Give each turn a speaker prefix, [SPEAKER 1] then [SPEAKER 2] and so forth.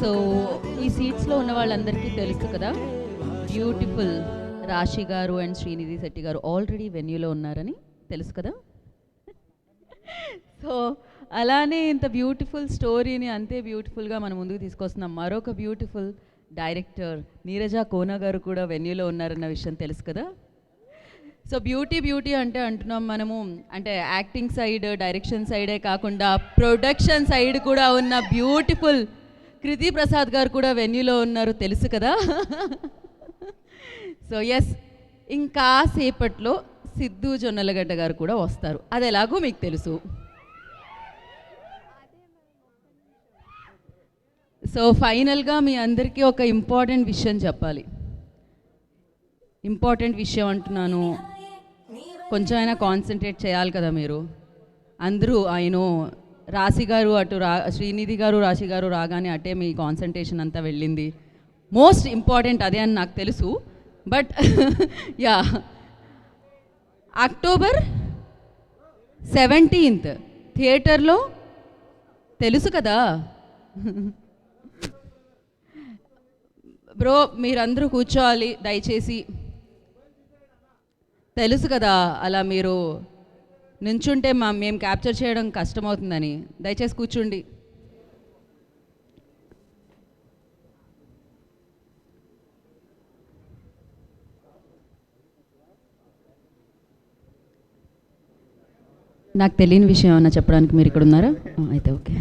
[SPEAKER 1] So ఈ సీట్స్లో ఉన్న వాళ్ళందరికీ తెలుసు కదా, బ్యూటిఫుల్ రాశి గారు అండ్ శ్రీనిధి శెట్టి గారు ఆల్రెడీ వెన్యూలో ఉన్నారని తెలుసు కదా. సో అలానే ఇంత బ్యూటిఫుల్ స్టోరీని అంతే బ్యూటిఫుల్గా మనం ముందుకు తీసుకొస్తున్నాం. మరొక బ్యూటిఫుల్ డైరెక్టర్ నీరజ కోన గారు కూడా వెన్యూలో ఉన్నారన్న విషయం తెలుసు కదా. సో బ్యూటీ అంటే అంటున్నాం మనము, అంటే యాక్టింగ్ సైడ్, డైరెక్షన్ సైడే కాకుండా ప్రొడక్షన్ సైడ్ కూడా ఉన్న బ్యూటిఫుల్ కృతి ప్రసాద్ గారు కూడా వెన్యూలో ఉన్నారు, తెలుసు కదా. సో ఎస్, ఇంకా సేపట్లో సిద్ధు జొన్నలగడ్డ గారు కూడా వస్తారు, అది ఎలాగో మీకు తెలుసు. సో ఫైనల్గా మీ అందరికీ ఒక ఇంపార్టెంట్ విషయం చెప్పాలి. ఇంపార్టెంట్ విషయం అంటున్నాను, కొంచెం అయినా కాన్సన్ట్రేట్ చేయాలి కదా మీరు అందరూ. ఆయన రాశి గారు అటు శ్రీనిధి గారు రాశి గారు రాగానే అటే మీ కాన్సన్ట్రేషన్ అంతా వెళ్ళింది. మోస్ట్ ఇంపార్టెంట్ అదే అని నాకు తెలుసు. బట్ యా, అక్టోబర్ 17th థియేటర్లో, తెలుసు కదా. బ్రో మీరందరూ కూర్చోవాలి దయచేసి, తెలుసు కదా. అలా మీరు నుంచుంటే మేము క్యాప్చర్ చేయడం కష్టమవుతుందని దయచేసి కూర్చోండి. నాకు తెలియని విషయం ఏమన్నా చెప్పడానికి మీరు ఇక్కడ ఉన్నారా? అయితే ఓకే.